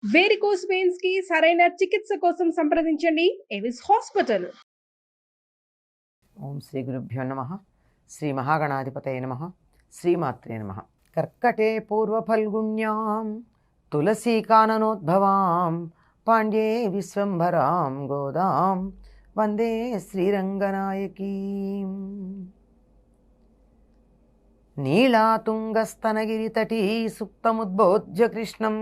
Varicose veins కి సరైన చికిత్స కోసం సంప్రదించండి ఎవిస్ హాస్పిటల్. ఓం శ్రీ గురుభ్యో నమ. శ్రీ మహాగణాధిపతయ నమ. శ్రీమాత్రే నమ. కర్కటే పూర్వఫల్గుణ్యాం తులసీకాననోద్భవాం పాండ్యే విశ్వంభరాం గోదాం వందే శ్రీరంగనాయకీం. నీళాతుంగస్తనగిరితటీ సుప్తముద్బోధ్య కృష్ణం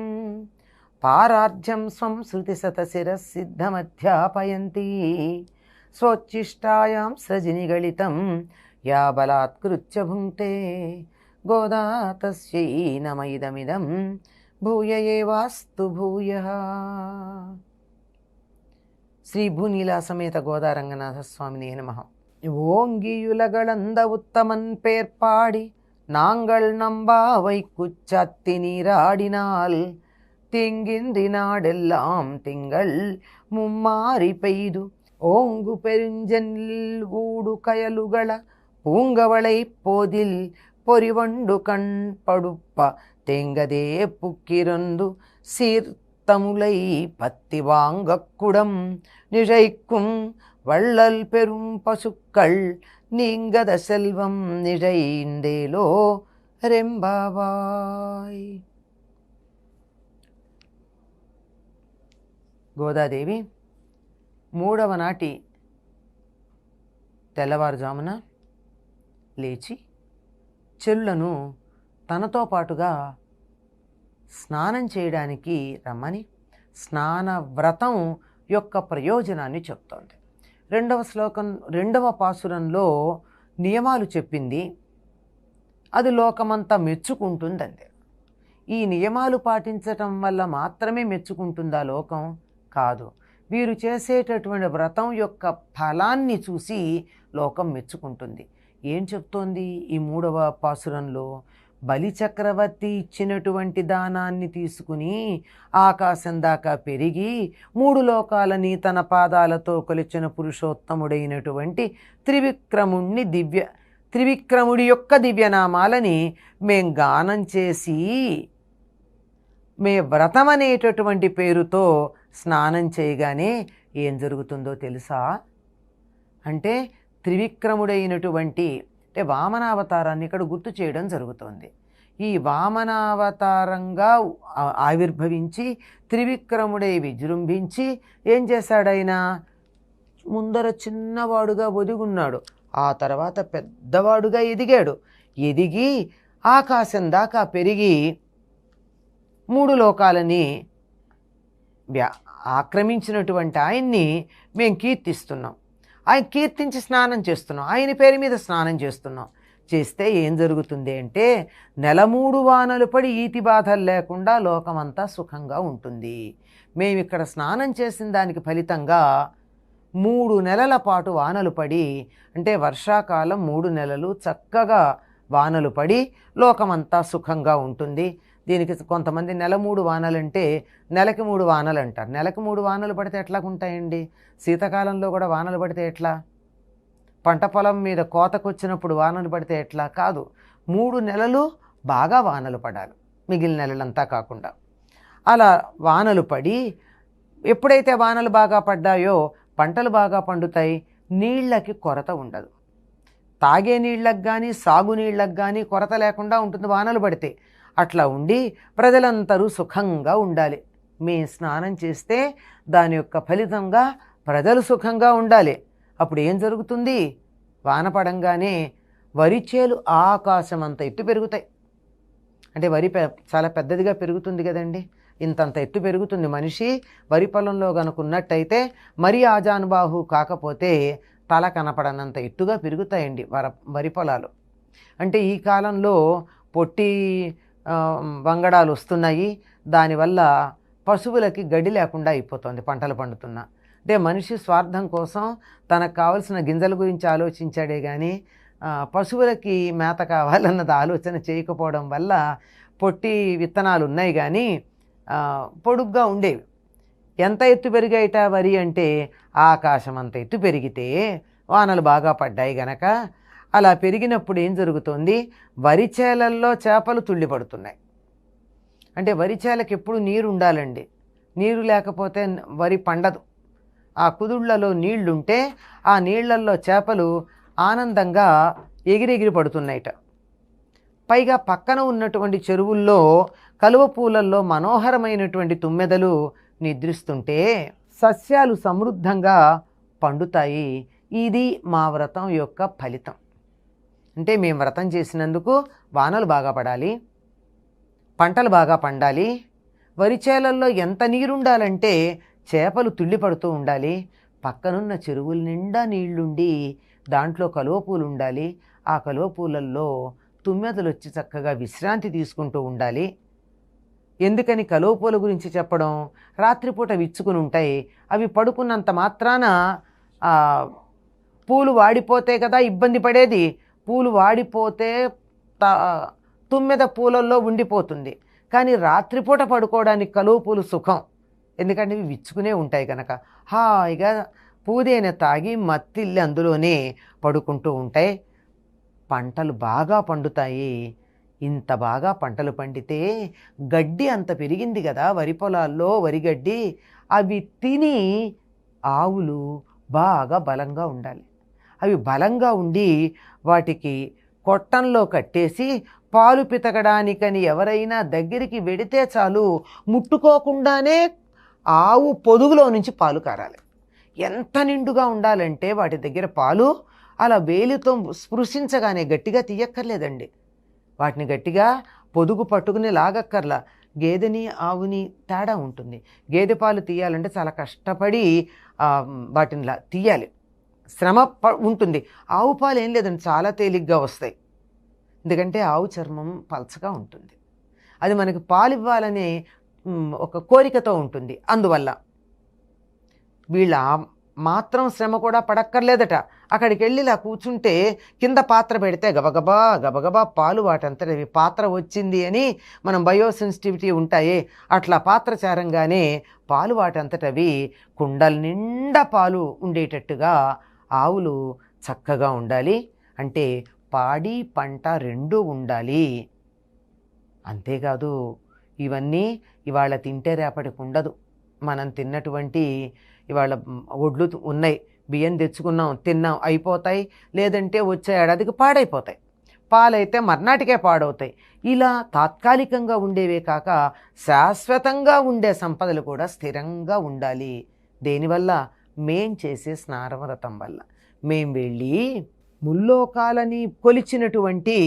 పారార్ధ్యం స్వం శృతిశతశిరసిద్ధమధ్యాపయంతి స్వోచ్ఛిష్టాయాం సృజినిగళితం యా బలాత్కృత్య భుంక్తే గోదా తస్యై నమ ఇదమిదం భూయ ఏవాస్తు భూయః. శ్రీ భూనీలా సమేత గోదా రంగనాథ స్వామినే నమః. ஓங்கியுலகளந்த உத்தமன் பேர்பாடி நாங்கள் நம்பாவை குச்சத்தி நீராடினால் திங்கின்றி நாடெல்லாம் திங்கள் மும்மாறி பெய்து ஓங்கு பெருஞ்சென்னில் ஊடு கயலுகள பூங்கவளை போதில் பொறிவண்டு கண் படுப்ப தேங்கதே புக்கிரொந்து சீர்த்தமுலை பத்தி வாங்கக்குடம் நிழைக்கும் வள்ளல் பெரும் பசுக்கள் நீங்கத செல்வம் நிழைந்தேலோ రెంబావాయ్. గోదాదేవి మూడవ నాటి తెల్లవారుజామున లేచి చెల్లులను తనతో పాటుగా స్నానం చేయడానికి రమ్మని స్నాన వ్రతం యొక్క ప్రయోజనాన్ని చెప్తోంది. రెండవ పాసురంలో నియమాలు చెప్పింది. అది లోకమంతా మెచ్చుకుంటుందండి. ఈ నియమాలు పాటించటం వల్ల మాత్రమే మెచ్చుకుంటుందా లోకం? కాదు. వీరు చేసేటటువంటి వ్రతం యొక్క ఫలాన్ని చూసి లోకం మెచ్చుకుంటుంది. ఏం చెప్తోంది ఈ మూడవ పాసురంలో? బలిచక్రవర్తి ఇచ్చినటువంటి దానాన్ని తీసుకుని ఆకాశం దాకా పెరిగి మూడు లోకాలని తన పాదాలతో కొలిచిన పురుషోత్తముడైనటువంటి త్రివిక్రముడి యొక్క దివ్యనామాలని మేం గానం చేసి మే వ్రతం అనేటటువంటి పేరుతో స్నానం చేయగానే ఏం జరుగుతుందో తెలుసా? అంటే త్రివిక్రముడైనటువంటి అంటే వామనావతారాన్ని ఇక్కడ గుర్తు చేయడం జరుగుతోంది. ఈ వామనావతారంగా ఆవిర్భవించి త్రివిక్రముడై విజృంభించి ఏం చేశాడైనా? ముందర చిన్నవాడుగా ఒదిగున్నాడు, ఆ తర్వాత పెద్దవాడుగా ఎదిగాడు. ఎదిగి ఆకాశం దాకా పెరిగి మూడు లోకాలని ఆక్రమించినటువంటి ఆయన్ని మేము కీర్తిస్తున్నాం. ఆయన కీర్తించి స్నానం చేస్తున్నాం, ఆయన పేరు మీద స్నానం చేస్తున్నాం. చేస్తే ఏం జరుగుతుంది అంటే 3 వానలు పడి ఈతి బాధలు లేకుండా లోకమంతా సుఖంగా ఉంటుంది. మేము ఇక్కడ స్నానం చేసిన దానికి ఫలితంగా 3 నెలల పాటు వానలు పడి, అంటే వర్షాకాలం 3 నెలలు చక్కగా వానలు పడి లోకమంతా సుఖంగా ఉంటుంది. దీనికి కొంతమంది 3 వానలంటే నెలకి 3 వానలు అంటారు. నెలకి 3 వానలు పడితే ఎట్లా ఉంటాయండి? శీతాకాలంలో కూడా వానలు పడితే ఎట్లా? పంట పొలం మీద కోతకొచ్చినప్పుడు వానలు పడితే ఎట్లా? కాదు. 3 నెలలు బాగా వానలు పడాలి, మిగిలిన నెలలంతా కాకుండా. అలా వానలు పడి ఎప్పుడైతే వానలు బాగా పడ్డాయో పంటలు బాగా పండుతాయి, నీళ్ళకి కొరత ఉండదు. తాగే నీళ్ళకి కానీ సాగునీళ్ళకి కానీ కొరత లేకుండా ఉంటుంది వానలు పడితే. అట్లా ఉండి ప్రజలందరూ సుఖంగా ఉండాలి. మేము స్నానం చేస్తే దాని యొక్క ఫలితంగా ప్రజలు సుఖంగా ఉండాలి. అప్పుడు ఏం జరుగుతుంది? వాన పడంగానే వరి చేలు ఆకాశం అంత ఎత్తు పెరుగుతాయి. అంటే వరి చాలా పెద్దదిగా పెరుగుతుంది కదండి, ఇంతంత ఎత్తు పెరుగుతుంది. మనిషి వరి పొలంలో కనుకున్నట్టయితే మరీ ఆజానుబాహు కాకపోతే తల కనపడనంత ఎత్తుగా పెరుగుతాయండి వరి పొలాలు. అంటే ఈ కాలంలో పొట్టి వంగడాలు వస్తున్నాయి, దానివల్ల పశువులకి గడ్డి లేకుండా అయిపోతుంది పంటలు పండుతున్నా. అంటే మనిషి స్వార్థం కోసం తనకు కావలసిన గింజల గురించి ఆలోచించాడే కానీ పశువులకి మేత కావాలన్నది ఆలోచన చేయకపోవడం వల్ల పొట్టి విత్తనాలు ఉన్నాయి కానీ పొడుగ్గా ఉండేవి. ఎంత ఎత్తు పెరిగాయిట వరి అంటే ఆకాశం అంత ఎత్తు పెరిగితే వానలు బాగా పడ్డాయి గనక అలా పెరిగినప్పుడు ఏం జరుగుతుంది, వరి చేలల్లో చేపలు తుళ్ళిపడుతున్నాయి. అంటే వరి చేలకు ఎప్పుడు నీరు ఉండాలండి. నీరు లేకపోతే వరి పండదు. ఆ కుదుళ్లలో నీళ్లుంటే ఆ నీళ్లల్లో చేపలు ఆనందంగా ఎగిరెగిరి పడుతున్నాయిట. పైగా పక్కన ఉన్నటువంటి చెరువుల్లో కలువ పూలల్లో మనోహరమైనటువంటి తుమ్మెదలు నిద్రిస్తుంటే సస్యాలు సమృద్ధంగా పండుతాయి. ఇది మా వ్రతం యొక్క ఫలితం. అంటే మేము వ్రతం చేసినందుకు వానలు బాగా పడాలి, పంటలు బాగా పండాలి, వరి చేలల్లో ఎంత నీరుండాలంటే చేపలు తుళ్ళిపడుతూ ఉండాలి, పక్కనున్న చెరువుల నిండా నీళ్లుండి దాంట్లో కలువ పూలు ఉండాలి, ఆ కలువ పూలల్లో తుమ్మెదలు వచ్చి చక్కగా విశ్రాంతి తీసుకుంటూ ఉండాలి. ఎందుకని కలువ పూల గురించి చెప్పడం? రాత్రిపూట విచ్చుకుని ఉంటాయి, అవి పడుకున్నంత మాత్రాన పూలు వాడిపోతే కదా ఇబ్బంది పడేది. పూలు వాడిపోతే తుమ్మెద పూలల్లో ఉండిపోతుంది. కానీ రాత్రిపూట పడుకోవడానికి కలువ పూలు సుఖం, ఎందుకంటే ఇవి విచ్చుకునే ఉంటాయి కనుక హాయిగా పూదేన తాగి మత్తిల్లి అందులోనే పడుకుంటూ ఉంటాయి. పంటలు బాగా పండుతాయి. ఇంత బాగా పంటలు పండితే గడ్డి అంత పెరిగింది కదా వరి పొలాల్లో, వరిగడ్డి, అవి తిని ఆవులు బాగా బలంగా ఉండాలి. అవి బలంగా ఉండి వాటికి కొట్టంలో కట్టేసి పాలు పితకడానికని ఎవరైనా దగ్గరికి వెడితే చాలు ముట్టుకోకుండానే ఆవు పొదుగులో నుంచి పాలు కారాలి. ఎంత నిండుగా ఉండాలంటే వాటి దగ్గర పాలు అలా వేలితో స్పృశించగానే గట్టిగా తీయక్కర్లేదండి, వాటిని గట్టిగా పొదుగు పట్టుకుని లాగక్కర్లా. గేదెని ఆవుని తేడా ఉంటుంది. గేదె పాలు తీయాలంటే చాలా కష్టపడి వాటిని తీయాలి, శ్రమ ఉంటుంది. ఆవు పాలు ఏం లేదండి, చాలా తేలిగ్గా వస్తాయి. ఎందుకంటే ఆవు చర్మం పలచగా ఉంటుంది, అది మనకి పాలు ఇవ్వాలనే ఒక కోరికతో ఉంటుంది. అందువల్ల వీళ్ళ మాత్రం శ్రమ కూడా పడక్కర్లేదట. అక్కడికి వెళ్ళి ఇలా కూర్చుంటే కింద పాత్ర పెడితే గబగబా గబగబా పాలు వాటంతట పాత్ర వచ్చింది అని మనం బయోసెన్సిటివిటీ ఉంటాయే అట్లా పాత్ర చేరంగానే పాలు వాటంతటవి కుండల నిండా పాలు ఉండేటట్టుగా ఆవులు చక్కగా ఉండాలి. అంటే పాడి పంట రెండూ ఉండాలి. అంతేకాదు ఇవన్నీ ఇవాళ తింటే రేపటికి ఉండదు. మనం తిన్నటువంటి ఇవాళ ఒడ్లు ఉన్నాయి, బియ్యం తెచ్చుకున్నాం, తిన్నాం, అయిపోతాయి. లేదంటే వచ్చే ఏడాదికి పాడైపోతాయి. పాలైతే మర్నాటికే పాడవుతాయి. ఇలా తాత్కాలికంగా ఉండేవే కాక శాశ్వతంగా ఉండే సంపదలు కూడా స్థిరంగా ఉండాలి. దేనివల్ల? మేం చేసే స్నానవ్రతం వల్ల. మేం వెళ్ళి ముల్లోకాలని కొలిచినటువంటి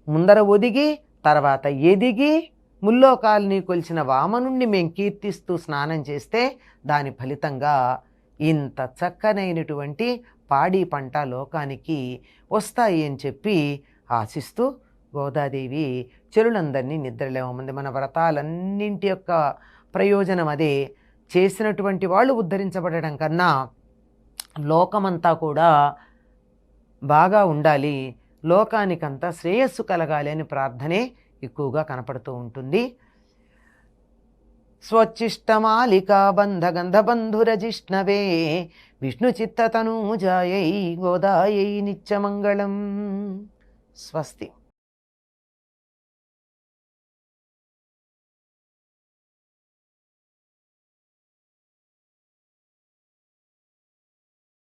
ముందర ఒదిగి తర్వాత ఎదిగి ముల్లోకాలని కొలిచిన వామనుణ్ణి మేం కీర్తిస్తూ స్నానం చేస్తే దాని ఫలితంగా ఇంత చక్కనైనటువంటి పాడి పంట లోకానికి వస్తాయి అని చెప్పి ఆశిస్తూ గోదాదేవి చెరులందరినీ నిద్రలేవమంది. మన వ్రతాలన్నింటి యొక్క ప్రయోజనం అదే. చేసినటువంటి వాళ్ళు ఉద్ధరించబడడం కన్నా లోకమంతా కూడా బాగా ఉండాలి, లోకానికంతా శ్రేయస్సు కలగాలి అని ప్రార్థనే ఎక్కువగా కనపడుతూ ఉంటుంది. స్వచ్చిష్టమాలికా బంధగంధబంధురజిష్ణవే విష్ణు చిత్తతనూజాయై గోదాయై నిత్యమంగళం. స్వస్తి.